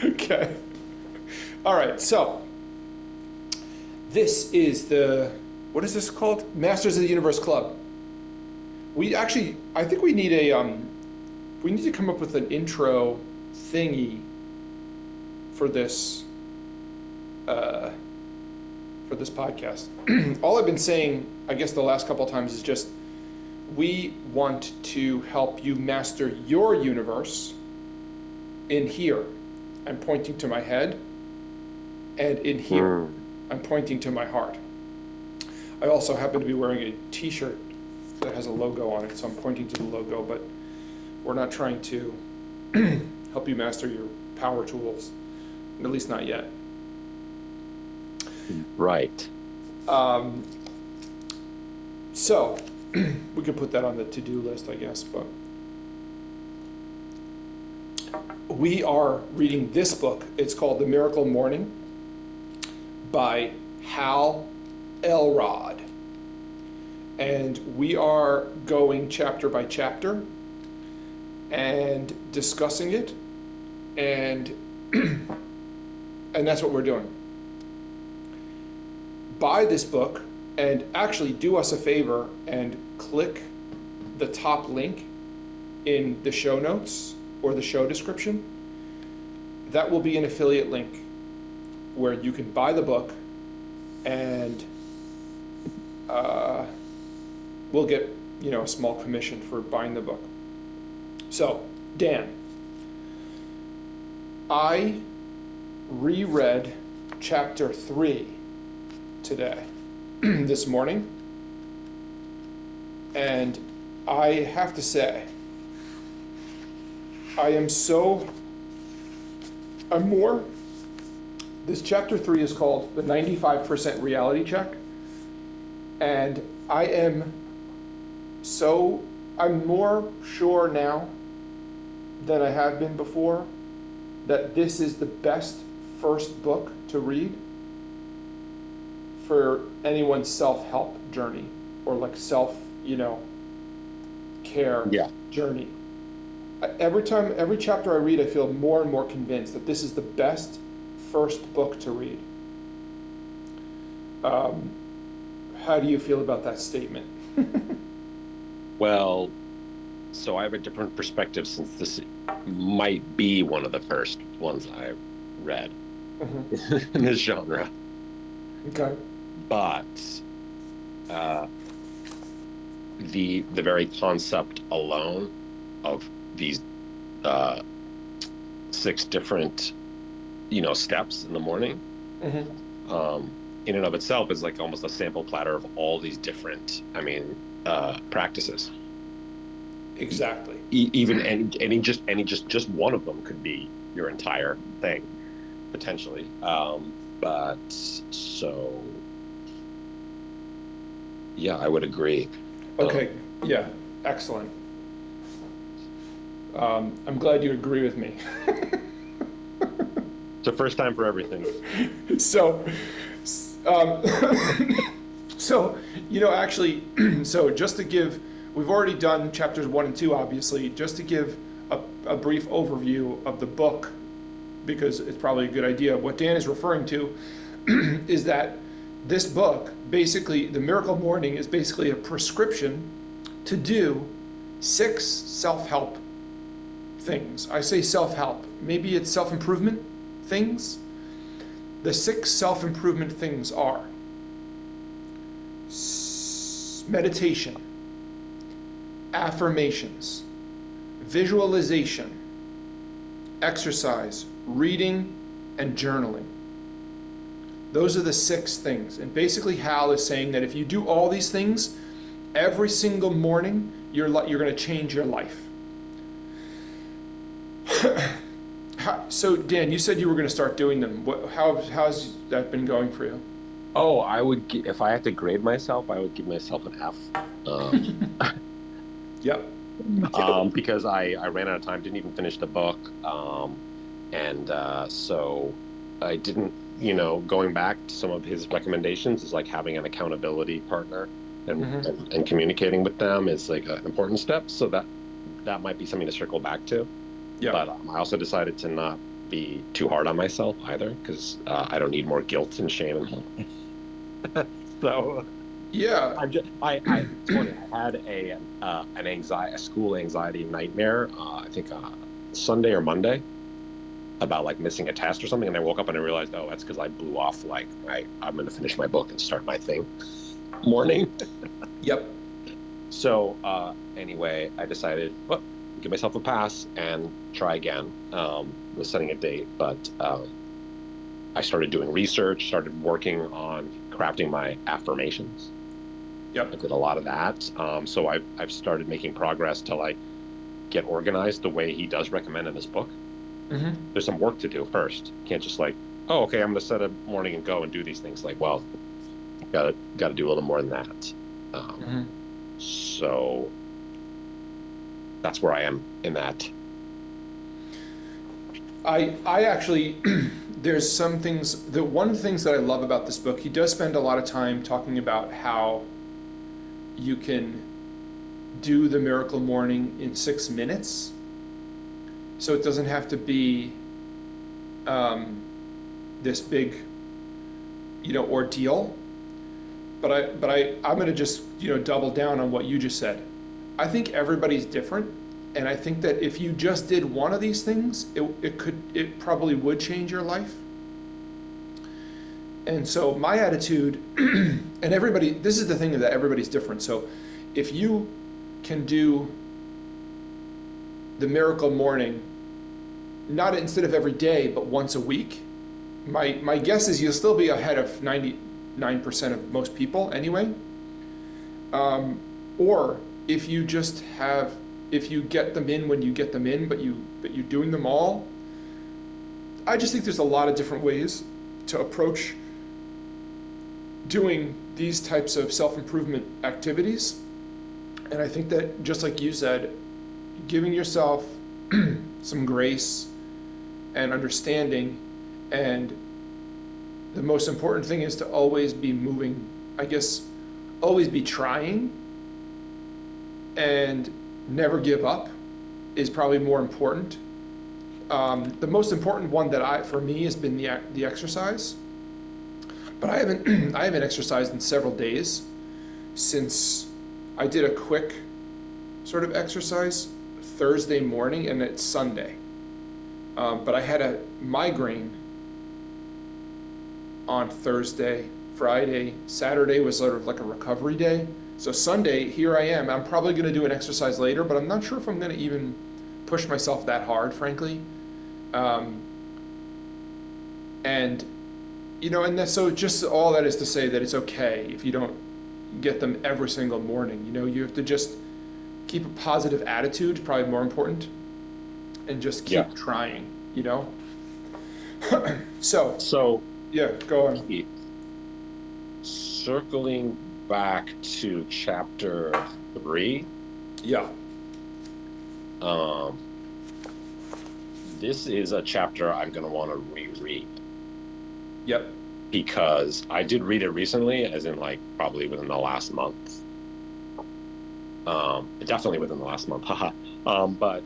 Okay. All right. So this is what is this called? Masters of the Universe Club. I think we need we need to come up with an intro thingy for this, podcast. All I've been saying, I guess the last couple of times is just, we want to help you master your universe in here. I'm pointing to my head, and in here, I'm pointing to my heart. I also happen to be wearing a t-shirt that has a logo on it, so I'm pointing to the logo, but we're not trying to help you master your power tools, at least not yet. Right. So we could put that on the to-do list, I guess, but we are reading this book. It's called The Miracle Morning by Hal Elrod. And we are going chapter by chapter and discussing it, and and that's what we're doing. Buy this book, and actually do us a favor and click the top link in the show notes or the show description. That will be an affiliate link where you can buy the book, and we'll get, a small commission for buying the book. So, Dan, I reread chapter 3 today, this morning, and I have to say, this chapter 3 is called the 95% reality check, and I'm more sure now than I have been before that this is the best first book to read for anyone's self-help journey, or like care journey. Every chapter I read, I feel more and more convinced that this is the best first book to read. How do you feel about that statement? Well, so I have a different perspective, since this might be one of the first ones I read in this genre. Okay. But the very concept alone of these 6 different steps in the morning, in and of itself is like almost a sample platter of all these different practices. Exactly. Even any just one of them could be your entire thing potentially. But so yeah, I would agree. Okay. Yeah. Excellent. I'm glad you agree with me. It's the first time for everything. So, actually, so just to give, we've already done chapters 1 and 2, obviously, just to give a brief overview of the book, because it's probably a good idea. What Dan is referring to is that this book, basically, The Miracle Morning, is basically a prescription to do 6 self-help things. I say self-help, maybe it's self-improvement things. The 6 self-improvement things are meditation, affirmations, visualization, exercise, reading, and journaling. Those are the 6 things. And basically Hal is saying that if you do all these things every single morning, you're going to change your life. So Dan, you said you were going to start doing them. How's that been going for you? Oh, if I had to grade myself, I would give myself an F. Yep. Because I ran out of time, didn't even finish the book, and so I didn't. Going back to some of his recommendations is like having an accountability partner, and communicating with them is like an important step. So that might be something to circle back to. Yeah. But I also decided to not be too hard on myself either, because I don't need more guilt and shame so Yeah. it's funny. I had a school anxiety nightmare. I think Sunday or Monday, about like missing a test or something, and I woke up and I realized, oh, that's because I blew off like I'm going to finish my book and start my thing morning. Yep. So anyway, I decided, well, give myself a pass and try again. Was setting a date, but I started doing research, started working on crafting my affirmations. Yep. I did a lot of that. So I've started making progress to like get organized the way he does recommend in his book. Mm-hmm. There's some work to do first. Can't just like, oh, okay, I'm going to set a morning and go and do these things. Like, well, got to do a little more than that. So that's where I am in that. I actually, there's some things, one of the things that I love about this book, he does spend a lot of time talking about how you can do the miracle morning in 6 minutes. So it doesn't have to be this big, ordeal. But I'm going to just, double down on what you just said. I think everybody's different. And I think that if you just did one of these things, it probably would change your life. And so my attitude, and this is the thing, that everybody's different. So if you can do the miracle morning, not instead of every day, but once a week, my guess is you'll still be ahead of 99% of most people anyway. Or if you get them in when you get them in, but you're doing them all. I just think there's a lot of different ways to approach doing these types of self-improvement activities. And I think that, just like you said, giving yourself some grace and understanding, and the most important thing is to always be moving, I guess, always be trying, and never give up is probably more important. The most important one for me has been the exercise, but I haven't exercised in several days since I did a quick sort of exercise Thursday morning, and it's Sunday. But I had a migraine on Thursday, Friday, Saturday was sort of like a recovery day. So Sunday, here I am. I'm probably going to do an exercise later, but I'm not sure if I'm going to even push myself that hard, frankly. So just all that is to say that it's okay if you don't get them every single morning. You have to just keep a positive attitude, probably more important, and just keep trying, So, yeah, go on. Circling back to chapter 3. Yeah. This is a chapter I'm going to want to reread. Yep. Because I did read it recently, as in like probably within the last month. Definitely within the last month, haha. But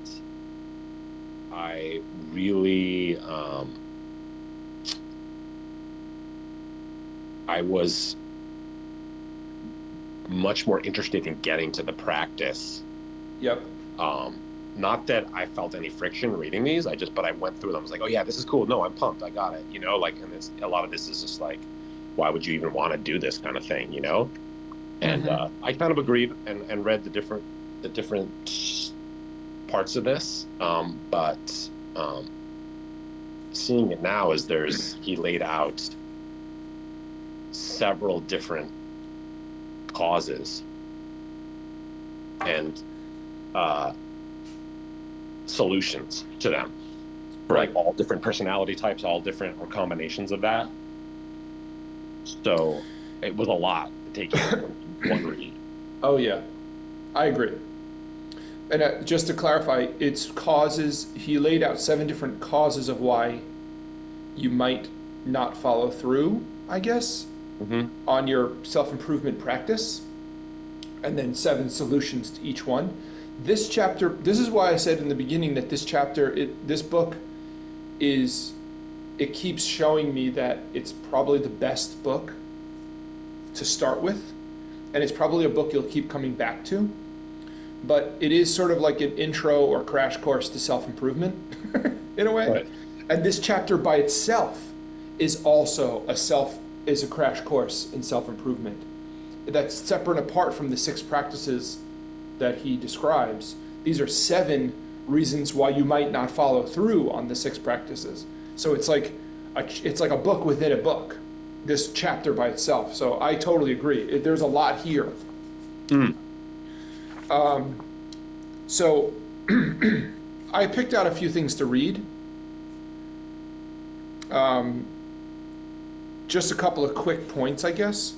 I really, I was much more interested in getting to the practice. Yep. Not that I felt any friction reading these, but I went through them. I was like, oh yeah, this is cool. No, I'm pumped. I got it. And a lot of this is just like, why would you even want to do this kind of thing, And I kind of agreed and read the different parts of this. But seeing it now is he laid out several different causes and solutions to them, for like all different personality types, all different or combinations of that. So it was a lot to take in one read. Oh yeah, I agree. And just to clarify, it's causes. He laid out 7 different causes of why you might not follow through, I guess, on your self-improvement practice, and then 7 solutions to each one. This chapter, this is why I said in the beginning that this chapter, this book is, it keeps showing me that it's probably the best book to start with, and it's probably a book you'll keep coming back to, but it is sort of like an intro or crash course to self-improvement in a way. Right. And this chapter by itself is also is a crash course in self-improvement. That's separate and apart from the 6 practices that he describes. These are 7 reasons why you might not follow through on the 6 practices. So it's like a book within a book, this chapter by itself. So I totally agree. There's a lot here. So I picked out a few things to read. Just a couple of quick points, I guess.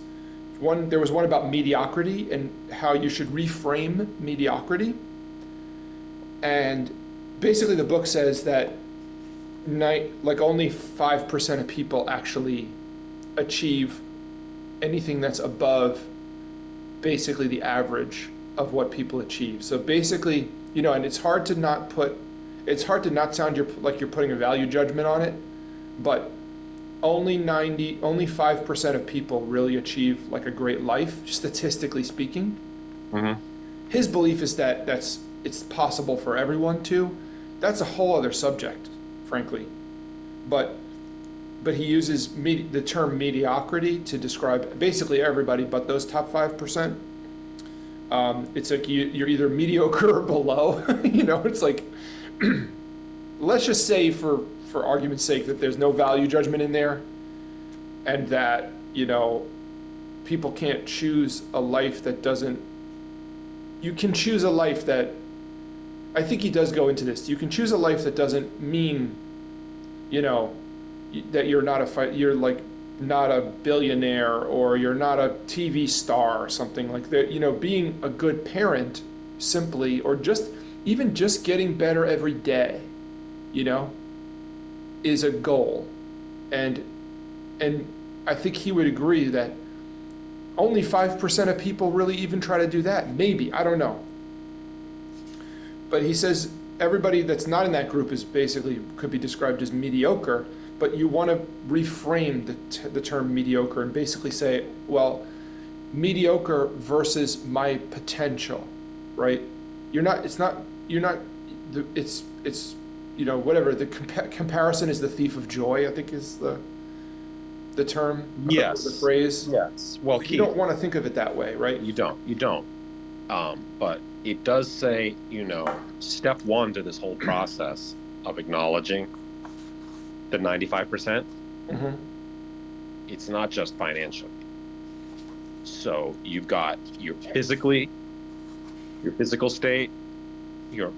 There was one about mediocrity and how you should reframe mediocrity. And basically the book says that only 5% of people actually achieve anything that's above basically the average of what people achieve. So basically, and it's hard to not sound like you're putting a value judgment on it, but only 5% of people really achieve like a great life, statistically speaking. Mm-hmm. His belief is that it's possible for everyone to. That's a whole other subject, frankly. But he uses the term mediocrity to describe basically everybody but those top 5%. It's like you're either mediocre or below. It's like, let's just say for argument's sake that there's no value judgment in there, and that people can't choose a life that doesn't. You can choose a life that, I think he does go into this. You can choose a life that doesn't mean, that you're not a billionaire, or you're not a TV star or something like that. Being a good parent simply, or just getting better every day, is a goal. And I think he would agree that only 5% of people really even try to do that. Maybe, I don't know. But he says everybody that's not in that group is basically could be described as mediocre, but you want to reframe the term mediocre and basically say, well, mediocre versus my potential, right? It's whatever, the comparison is the thief of joy, I think is the term. Yes. The phrase. Yes. Well, you don't want to think of it that way, right? You don't. But it does say, step 1 to this whole process of acknowledging the 95%. Mm-hmm. It's not just financially. So you've got your physical state, your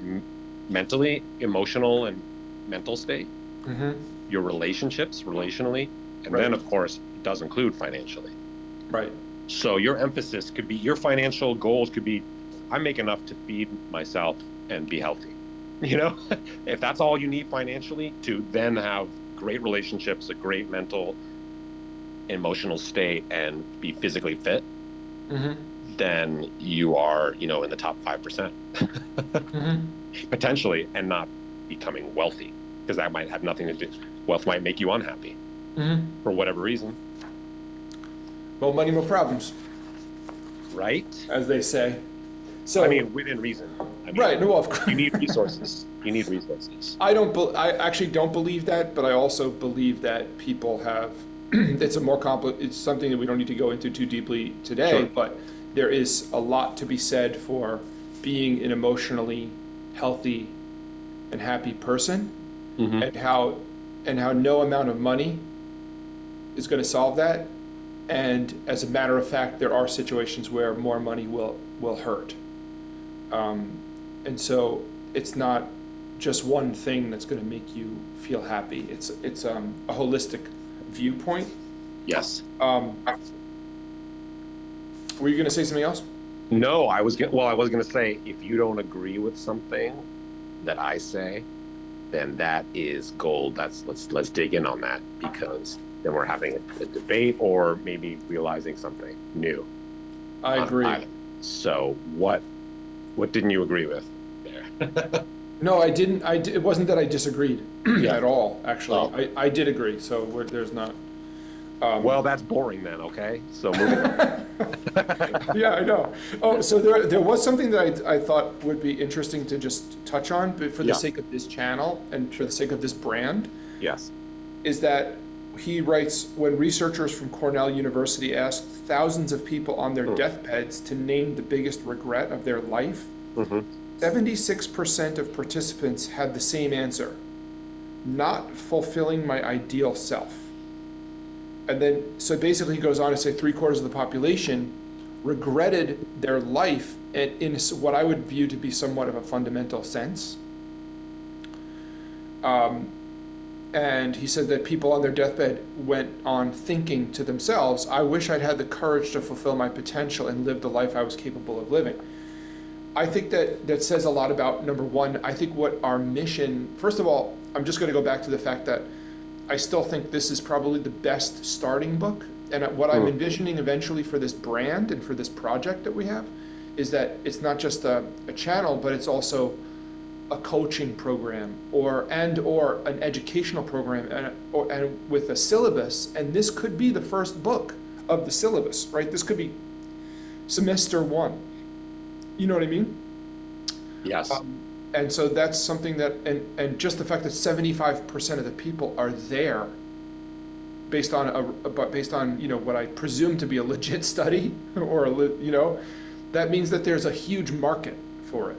mentally, emotional, and mental state, mm-hmm. your relationships, relationally, and right. then, of course, it does include financially. Right. So your emphasis could be, your financial goals could be, I make enough to feed myself and be healthy. If that's all you need financially to then have great relationships, a great mental, emotional state, and be physically fit, mm-hmm. then you are, in the top 5%. mm-hmm. Potentially, and not becoming wealthy, because that might have nothing to do. Wealth might make you unhappy, mm-hmm. for whatever reason. More money, more problems. Right? As they say. So within reason. Right. No, of course. You need resources. I actually don't believe that, but I also believe that people have. It's something that we don't need to go into too deeply today. Sure. But there is a lot to be said for being an emotionally healthy and happy person, mm-hmm. and how no amount of money is going to solve that. And as a matter of fact, there are situations where more money will hurt. And so it's not just one thing that's going to make you feel happy. It's a holistic viewpoint. Yes. Were you going to say something else? No, I was going to say, if you don't agree with something that I say, then that is gold. Let's dig in on that, because then we're having a debate, or maybe realizing something new. I agree. So what What didn't you agree with there? No, I didn't. It wasn't that I disagreed Yeah. at all, actually. Oh. I did agree, so there's not. Well, that's boring then, okay? So moving on. Yeah, I know. Oh, so there was something that I thought would be interesting to just touch on, but for the Yeah. sake of this channel and for the sake of this brand, Yes. is that he writes, when researchers from Cornell University asked thousands of people on their deathbeds to name the biggest regret of their life, 76% of participants had the same answer: not fulfilling my ideal self. And then, so basically he goes on to say 3/4 of the population regretted their life in what I would view to be somewhat of a fundamental sense. And he said that people on their deathbed went on thinking to themselves, I wish I'd had the courage to fulfill my potential and live the life I was capable of living. I think that says a lot about, number one, I think what our mission, first of all, I'm just going to go back to the fact that I still think this is probably the best starting book. And what I'm envisioning eventually for this brand and for this project that we have is that it's not just a channel, but it's also a coaching program or an educational program and with a syllabus. And this could be the first book of the syllabus, right? This could be semester 1. You know what I mean? Yes. And so that's something that, and just the fact that 75% of the people are there based on what I presume to be a legit study or that means that there's a huge market for it.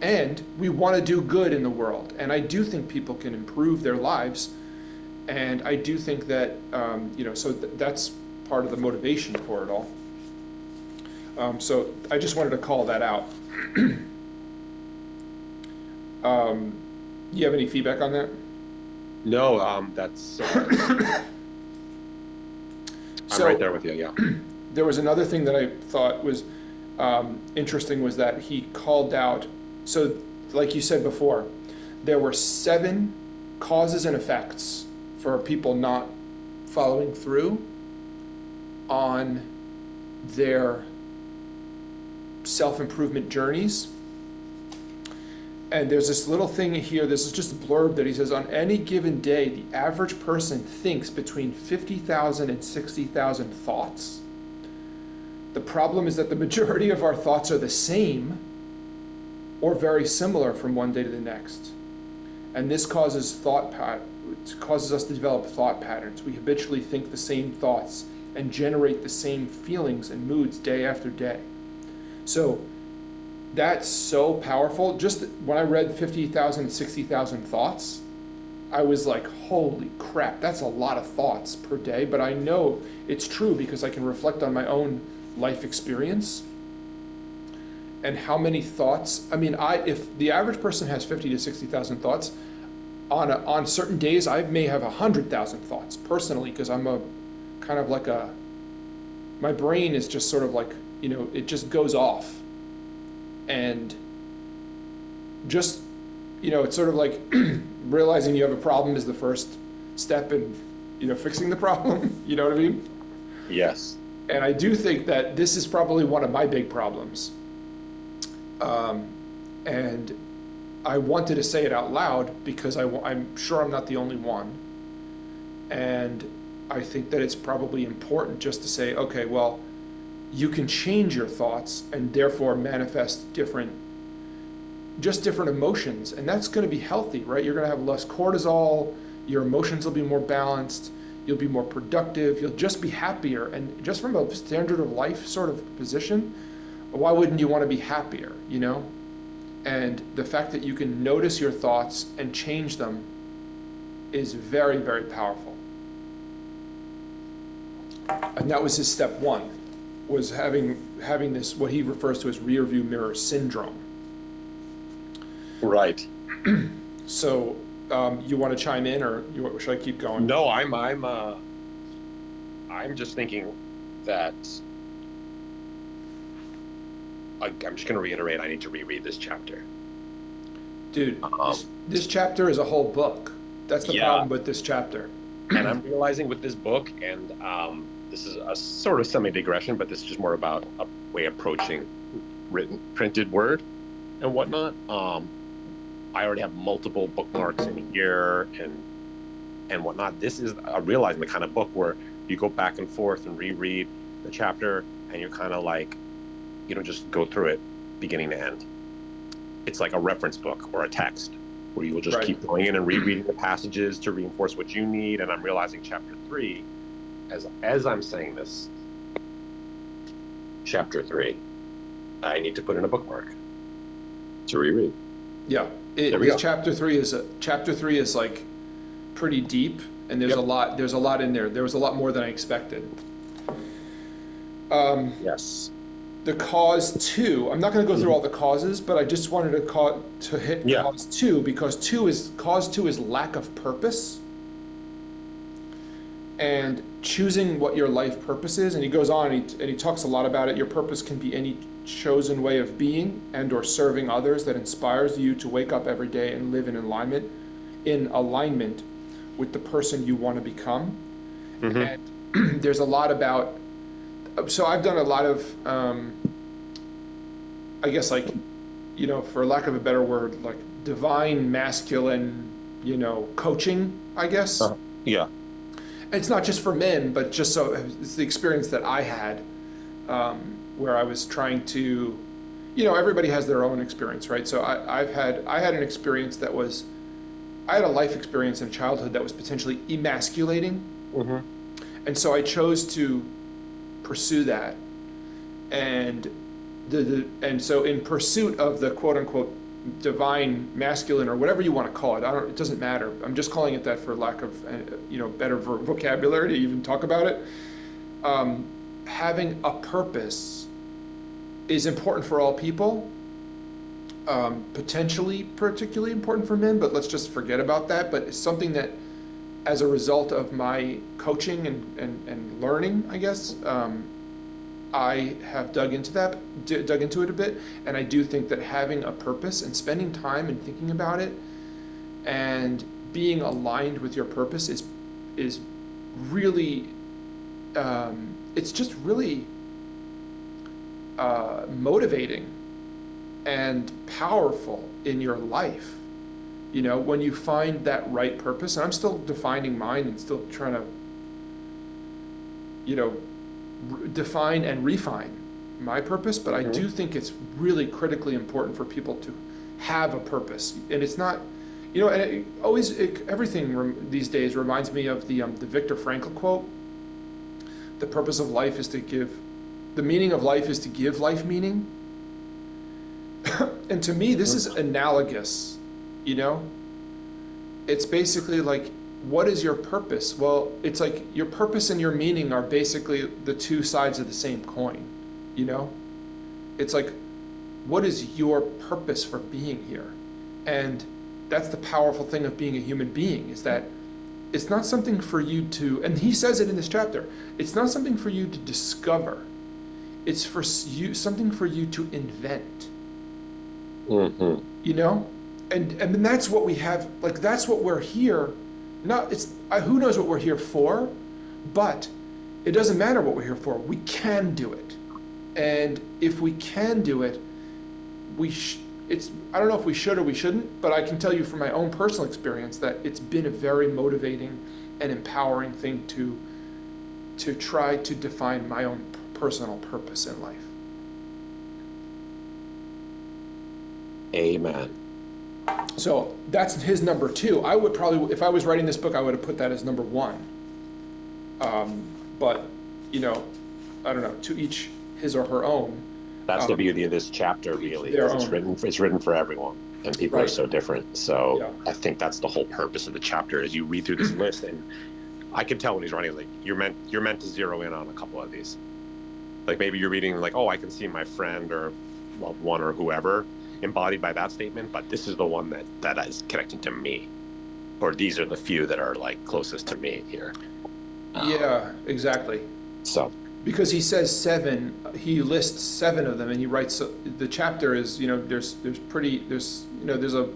And we want to do good in the world. And I do think people can improve their lives. And I do think that, so that's part of the motivation for it all. So I just wanted to call that out. You have any feedback on that? No, that's... I'm right there with you, yeah. There was another thing that I thought was interesting was that he called out, so like you said before, there were 7 causes and effects for people not following through on their self-improvement journeys. And there's this little thing here, this is just a blurb that he says, on any given day, the average person thinks between 50,000 and 60,000 thoughts. The problem is that the majority of our thoughts are the same or very similar from one day to the next. And this causes us to develop thought patterns. We habitually think the same thoughts and generate the same feelings and moods day after day. So that's so powerful. Just when I read 50,000 and 60,000 thoughts, I was like, holy crap, that's a lot of thoughts per day. But I know it's true because I can reflect on my own life experience and how many thoughts. I mean, if the average person has 50 to 60,000 thoughts, on certain days, I may have 100,000 thoughts personally, because I'm my brain is just sort of like, it just goes off. And just, it's sort of like realizing you have a problem is the first step in, fixing the problem. You know what I mean? Yes. And I do think that this is probably one of my big problems. And I wanted to say it out loud because I'm sure I'm not the only one. And I think that it's probably important just to say, okay, well, you can change your thoughts and therefore manifest different emotions. And that's going to be healthy, right? You're going to have less cortisol. Your emotions will be more balanced. You'll be more productive. You'll just be happier. And just from a standard of life sort of position, why wouldn't you want to be happier, And the fact that you can notice your thoughts and change them is very, very powerful. And that was his step 1. Was having this, what he refers to as rear view mirror syndrome. Right. So, you want to chime in, or should I keep going? No, I'm just thinking that I'm just going to reiterate. I need to reread this chapter. Dude, this chapter is a whole book. That's the problem with this chapter. And I'm realizing with this book, and this is a sort of semi-digression, but this is just more about a way approaching printed word. and whatnot. I already have multiple bookmarks in here and whatnot. This is realizing the kind of book where you go back and forth and reread the chapter, and you're kind of like, you don't just go through it beginning to end. It's like a reference book or a text where you will just keep going in and rereading the passages to reinforce what you need. And I'm realizing chapter 3, as I'm saying this, chapter 3, I need to put in a bookmark to reread. Yeah, chapter 3 is like pretty deep, and there's a lot in there. There was a lot more than I expected. Yes. The cause 2, I'm not going to go through all the causes, but I just wanted to hit cause 2, because cause 2 is lack of purpose and choosing what your life purpose is. And he goes on and he talks a lot about it. Your purpose can be any chosen way of being and or serving others that inspires you to wake up every day and live in alignment with the person you want to become. And there's a lot about, so I've done a lot of, I guess, like, you know, for lack of a better word, like divine masculine, you know, coaching, I guess. Yeah. It's not just for men, but just so it's the experience that I had, where I was trying to, you know, everybody has their own experience, right? So I had an experience that was, I had a life experience in childhood that was potentially emasculating. And so I chose to pursue that. And so in pursuit of the quote unquote divine masculine, or whatever you want to call it, it doesn't matter. I'm just calling it that for lack of, you know, better vocabulary to even talk about it. Having a purpose is important for all people. Potentially particularly important for men, but let's just forget about that. But it's something that, as a result of my coaching and learning, I guess, I have dug into it a bit, and I do think that having a purpose and spending time and thinking about it and being aligned with your purpose is really, it's just really motivating and powerful in your life. You know, when you find that right purpose, and I'm still defining mine and still trying to, you know, define and refine my purpose, but I do think it's really critically important for people to have a purpose. And it's not, you know, and everything these days reminds me of the Viktor Frankl quote: "The purpose of life is to give, the meaning of life is to give life meaning." And to me, this is analogous, you know? It's basically like, what is your purpose? Well, it's like your purpose and your meaning are basically the two sides of the same coin, you know? It's like, what is your purpose for being here? And that's the powerful thing of being a human being, is that it's not something for you to, and he says it in this chapter, it's not something for you to discover. It's for you, something for you to invent. You know? And that's what we have, like, that's what we're here. Not, it's, who knows what we're here for, but it doesn't matter what we're here for. We can do it. And if we can do it, I don't know if we should or we shouldn't, but I can tell you from my own personal experience that it's been a very motivating and empowering thing to try to define my own personal purpose in life. Amen. So that's his number 2. I would probably, if I was writing this book, I would have put that as number 1. But, you know, I don't know, to each his or her own. That's the beauty of this chapter, really. It's written for everyone, and people are so different. So I think that's the whole purpose of the chapter. As you read through this list, and I can tell when he's writing, like, you're meant to zero in on a couple of these. Like, maybe you're reading, like, oh, I can see my friend or loved one or whoever embodied by that statement, but this is the one that is connecting to me, or these are the few that are like closest to me here. Yeah, exactly. So because he says 7, he lists 7 of them, and he writes, the chapter is, you know, there's a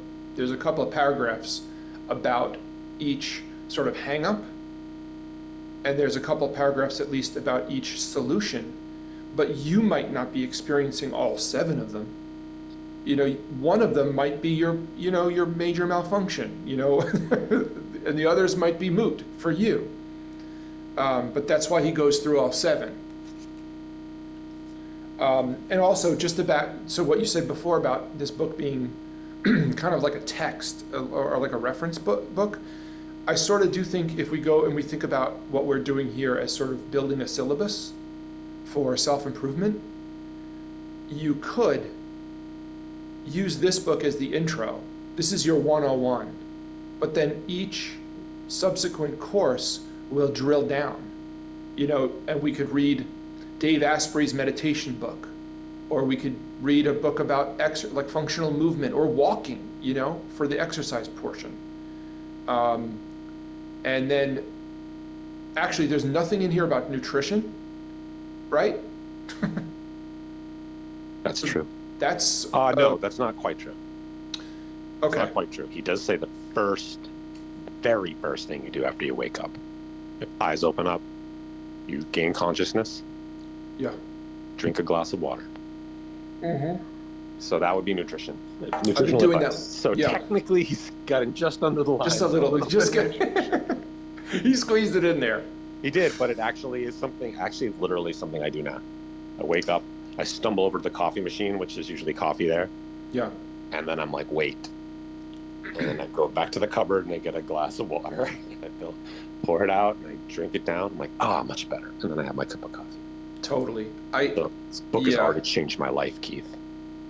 couple of paragraphs about each sort of hang up, and there's a couple of paragraphs at least about each solution, but you might not be experiencing all 7 of them. One of them might be your major malfunction, and the others might be moot for you. But that's why he goes through all 7. And also so what you said before about this book being kind of like a text or like a reference book, I sort of do think if we go and we think about what we're doing here as sort of building a syllabus for self-improvement, you could use this book as the intro. This is your 101, but then each subsequent course will drill down, and we could read Dave Asprey's meditation book, or we could read a book about like functional movement or walking, for the exercise portion. And then actually there's nothing in here about nutrition, right? That's true. That's no, that's not quite true. Okay. It's not quite true. He does say the very first thing you do after you wake up, your eyes open up, you gain consciousness. Yeah. Drink a glass of water. Mm-hmm. So that would be nutrition. I've been doing advice. That. So technically, he's gotten just under the line. Just a little. Just he squeezed it in there. He did, but it actually is literally something I do now. I wake up, I stumble over to the coffee machine, which is usually coffee there. Yeah. And then I'm like, wait. And then I go back to the cupboard and I get a glass of water. I pour it out and I drink it down. I'm like, much better. And then I have my cup of coffee. Totally. So this book has already changed my life, Keith.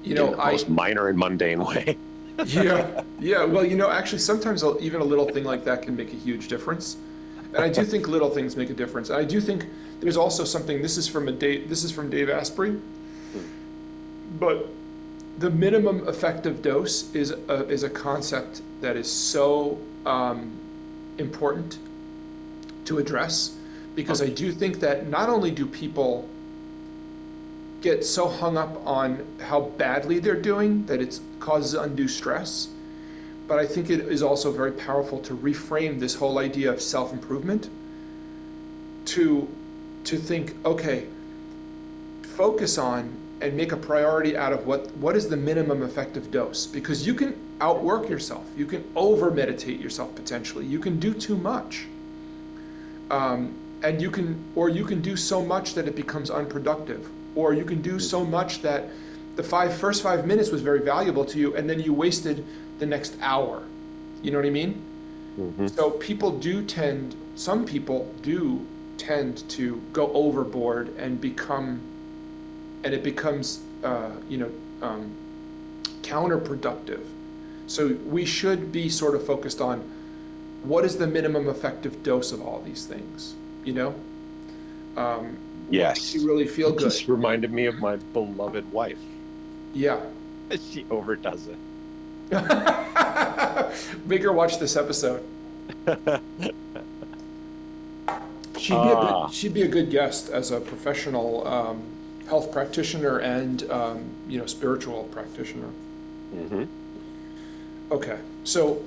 In the most minor and mundane way. Yeah. Well, actually, sometimes even a little thing like that can make a huge difference. And I do think little things make a difference. And I do think there's also something. This is from Dave Asprey, but the minimum effective dose is a concept that is so important to address, because I do think that not only do people get so hung up on how badly they're doing that it causes undue stress, but I think it is also very powerful to reframe this whole idea of self-improvement to think, okay, focus on and make a priority out of what is the minimum effective dose, because you can outwork yourself, you can over meditate yourself potentially, you can do too much, and you can do so much that it becomes unproductive, or you can do so much that the first 5 minutes was very valuable to you, and then you wasted the next hour. You know what I mean? Mm-hmm. So some people do tend to go overboard and it becomes counterproductive. So we should be sort of focused on what is the minimum effective dose of all these things, Yes. You really feel good. Just reminded me of my beloved wife. Yeah. She overdoes it. Make her watch this episode. She'd be a good guest as a professional health practitioner and spiritual practitioner. Mm-hmm. Okay, so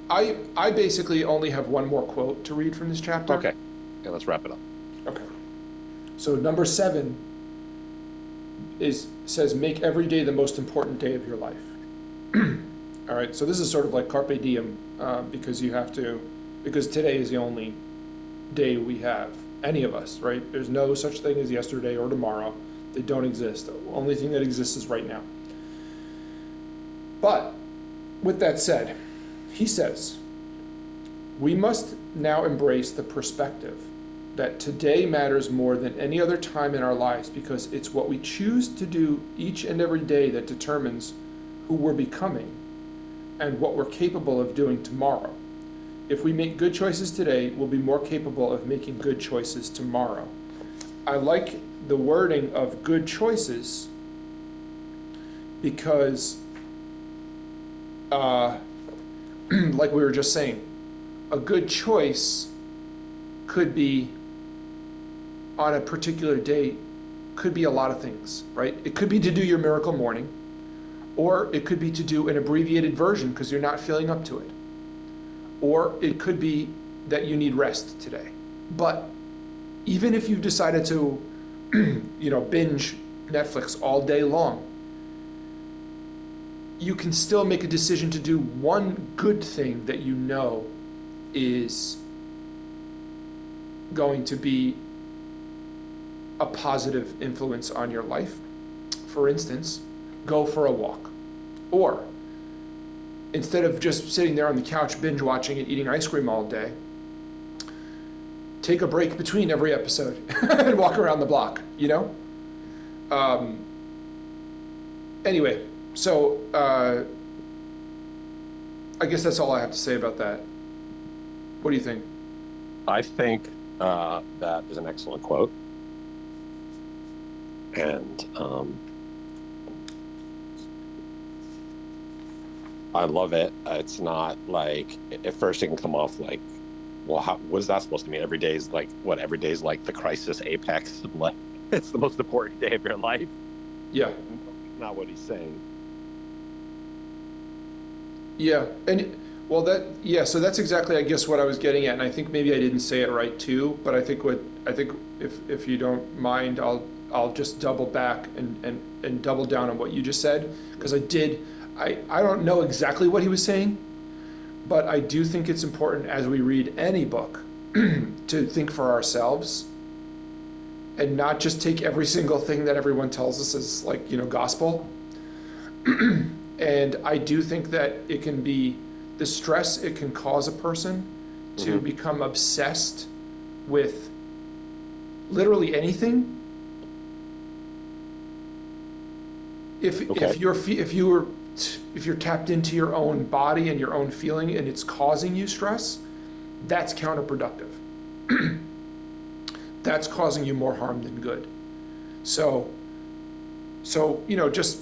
I basically only have one more quote to read from this chapter. Okay, let's wrap it up. Okay. So number 7 says make every day the most important day of your life. All right, so this is sort of like carpe diem, because today is the only day we have, any of us, right? There's no such thing as yesterday or tomorrow. They don't exist. The only thing that exists is right now. But with that said, he says, we must now embrace the perspective that today matters more than any other time in our lives, because it's what we choose to do each and every day that determines who we're becoming and what we're capable of doing tomorrow. If we make good choices today, we'll be more capable of making good choices tomorrow. I like the wording of good choices because, like we were just saying, a good choice could be on a particular day, could be a lot of things, right? It could be to do your miracle morning, or it could be to do an abbreviated version because you're not feeling up to it. Or it could be that you need rest today. But even if you've decided to, binge Netflix all day long, you can still make a decision to do one good thing that you know is going to be a positive influence on your life. For instance, go for a walk. Or instead of just sitting there on the couch binge watching and eating ice cream all day, take a break between every episode and walk around the block, you know? Anyway, so I guess that's all I have to say about that. What do you think? I think that is an excellent quote. And I love it. It's not like, at first it can come off like, well, what is that supposed to mean? Every day is like, what, every day is like the crisis apex? Like, it's the most important day of your life? Yeah. Not what he's saying. Yeah, and well, so that's exactly, I guess, what I was getting at, and I think maybe I didn't say it right too, but I think if you don't mind, I'll just double back and double down on what you just said, because I don't know exactly what he was saying, but I do think it's important as we read any book to think for ourselves and not just take every single thing that everyone tells us as, like, you know, gospel. And I do think that it can be the stress it can cause a person to become obsessed with literally anything. If you're tapped into your own body and your own feeling and it's causing you stress, that's counterproductive. That's causing you more harm than good. So you know, just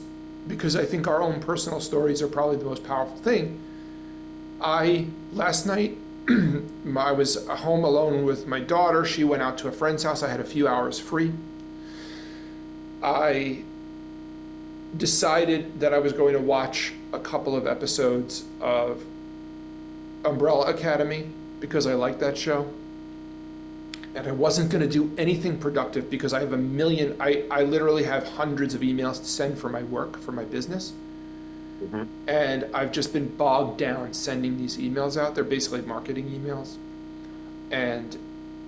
because I think our own personal stories are probably the most powerful thing. Last night, I was home alone with my daughter. She went out to a friend's house. I had a few hours free. I decided that I was going to watch a couple of episodes of Umbrella Academy because I like that show. And I wasn't going to do anything productive because I have I literally have hundreds of emails to send for my work, for my business. And I've just been bogged down sending these emails out. They're basically marketing emails. And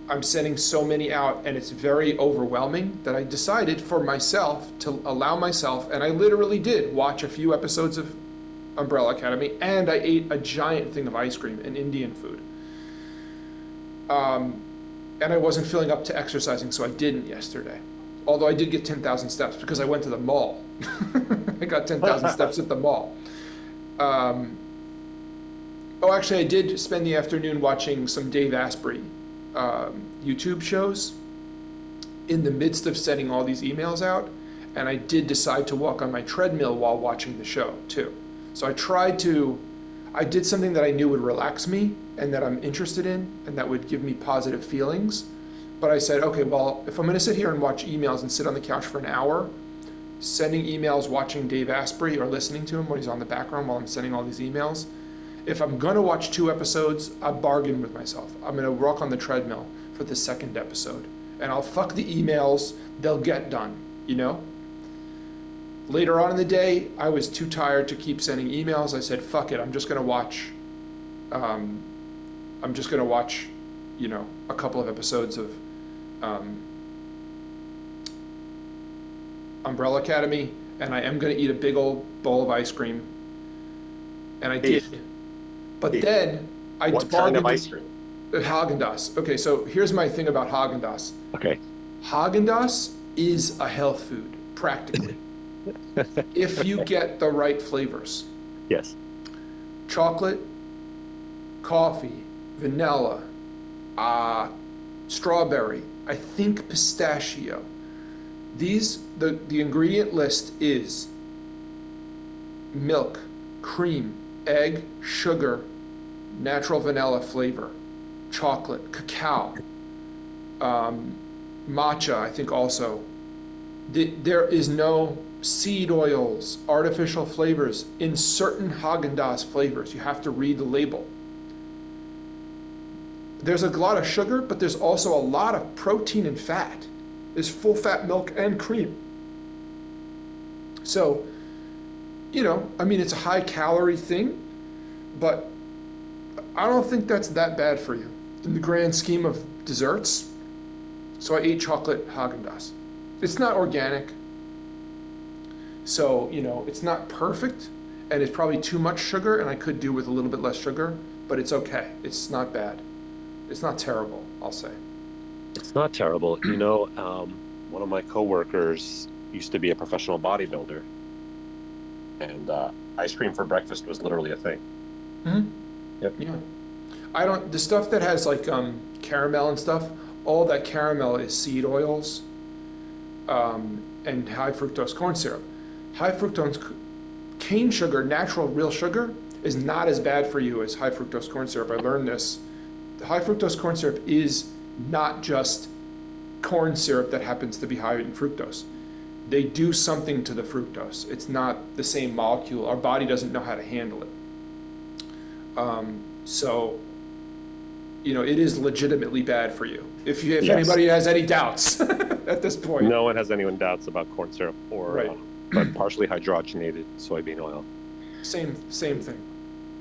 I'm sending so many out, and it's very overwhelming that I decided for myself to allow myself, and I literally did watch a few episodes of Umbrella Academy, and I ate a giant thing of ice cream and Indian food. And I wasn't feeling up to exercising, so I didn't yesterday. Although I did get 10,000 steps because I went to the mall. I got 10,000 steps at the mall. Actually, I did spend the afternoon watching some Dave Asprey YouTube shows in the midst of sending all these emails out. And I did decide to walk on my treadmill while watching the show, too. So I did something that I knew would relax me and that I'm interested in and that would give me positive feelings. But I said, okay, well, if I'm going to sit here and watch emails and sit on the couch for an hour, sending emails, watching Dave Asprey or listening to him when he's on the background while I'm sending all these emails, if I'm going to watch 2 episodes, I bargain with myself. I'm going to walk on the treadmill for the 2nd episode. And I'll fuck the emails. They'll get done, you know? Later on in the day, I was too tired to keep sending emails. I said, fuck it, I'm just going to watch, you know, a couple of episodes of Umbrella Academy, and I am going to eat a big old bowl of ice cream. And I did. But then I What kind of ice cream? Haagen-Dazs. Okay, so here's my thing about Haagen-Dazs. Okay. Haagen-Dazs is a health food, practically. If you get the right flavors. Yes. Chocolate, coffee, vanilla, strawberry, I think pistachio. The ingredient list is milk, cream, egg, sugar, natural vanilla flavor, chocolate, cacao, matcha, I think also. There is no seed oils, artificial flavors in certain Haagen-Dazs flavors. You have to read the label. There's a lot of sugar, but there's also a lot of protein and fat. There's full fat milk and cream. So you know, I mean, it's a high calorie thing, but I don't think that's that bad for you in the grand scheme of desserts. So I ate chocolate Haagen-Dazs. It's not organic, so, you know, it's not perfect, and it's probably too much sugar, and I could do with a little bit less sugar, but it's okay. It's not bad. It's not terrible, I'll say. It's not terrible. You know, one of my coworkers used to be a professional bodybuilder, and ice cream for breakfast was literally a thing. Mm-hmm. Yep. Yeah. I don't, the stuff that has like caramel and stuff, all that caramel is seed oils and high fructose corn syrup. High fructose cane sugar, natural real sugar, is not as bad for you as high fructose corn syrup. I learned this. The high fructose corn syrup is not just corn syrup that happens to be high in fructose. They do something to the fructose. It's not the same molecule. Our body doesn't know how to handle it. So, you know, it is legitimately bad for you. If Yes. anybody has any doubts at this point. No one has any doubts about corn syrup or Right. but partially hydrogenated soybean oil. Same thing,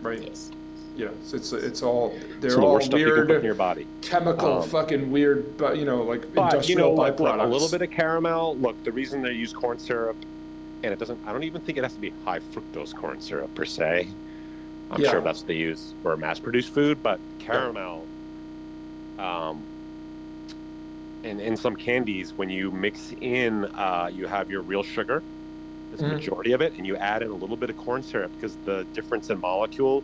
right? Yes. Yeah, so it's all, they're So the all worst stuff you can put in weird your body. chemical fucking weird, but you know, like But you know, industrial like byproducts. a little bit of caramel. Look, the reason they use corn syrup, and it doesn't. I don't even think it has to be high fructose corn syrup per se. I'm Yeah. sure that's what they use for mass-produced food, but caramel. And in some candies, when you mix in, you have your real sugar, the majority of it, and you add in a little bit of corn syrup because the difference in molecule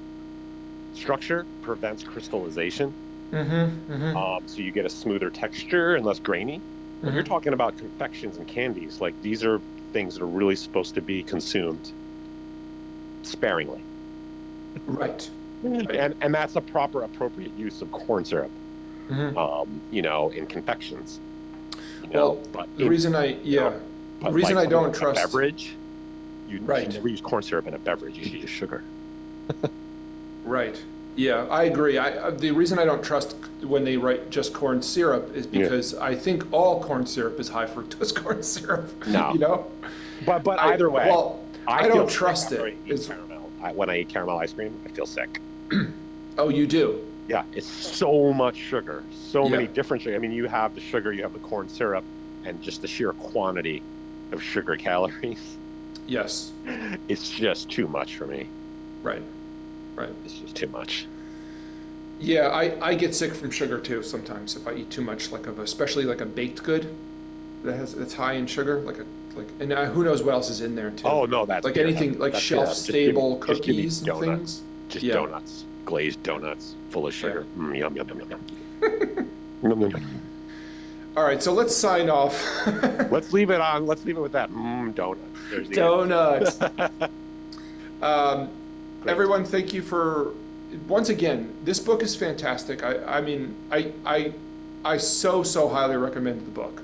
structure prevents crystallization. So you get a smoother texture and less grainy. When you're talking about confections and candies, like these are things that are really supposed to be consumed sparingly. Right. And that's a proper, appropriate use of corn syrup, you know, in confections. You know, Well, but the reason I don't trust a beverage, you Right. should never use corn syrup in a beverage. You should use sugar. Right. Yeah, I agree. The reason I don't trust when they write just corn syrup is because I think all corn syrup is high fructose corn syrup. No. You know? But either way, well, I feel don't sick trust after it. I eat caramel. When I eat caramel ice cream, I feel sick. Oh, you do? Yeah, it's so much sugar, so many Yeah. different sugar. I mean, you have the sugar, you have the corn syrup, and just the sheer quantity of sugar calories. Yes. It's just too much for me. Right. Right. It's just too much. Yeah, I get sick from sugar too sometimes if I eat too much, especially like a baked good that's high in sugar, and who knows what else is in there too. Oh no, that's like beer. anything like That's shelf stable just give me cookies and donuts. things. Just Yeah. donuts, glazed donuts, full of sugar. Yum yum yum yum yum. Yum, yum, yum. All right, so let's sign off. Let's leave it on. Let's leave it with that. Donuts. There's the Donuts. Great. Everyone, thank you for, once again, this book is fantastic. I mean, I so highly recommend the book.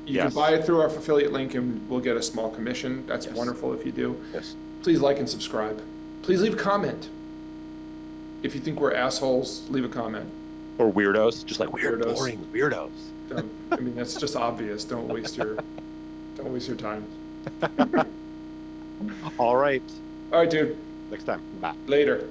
You can Yes. buy it through our affiliate link and we'll get a small commission. That's Yes. wonderful if you do. Yes. Please like and subscribe. Please leave a comment. If you think we're assholes, leave a comment. Or weirdos, just like weird, Weirdos. boring weirdos. I mean, that's just obvious. Don't waste your time. All right. All right, dude. Next time. Bye. Later.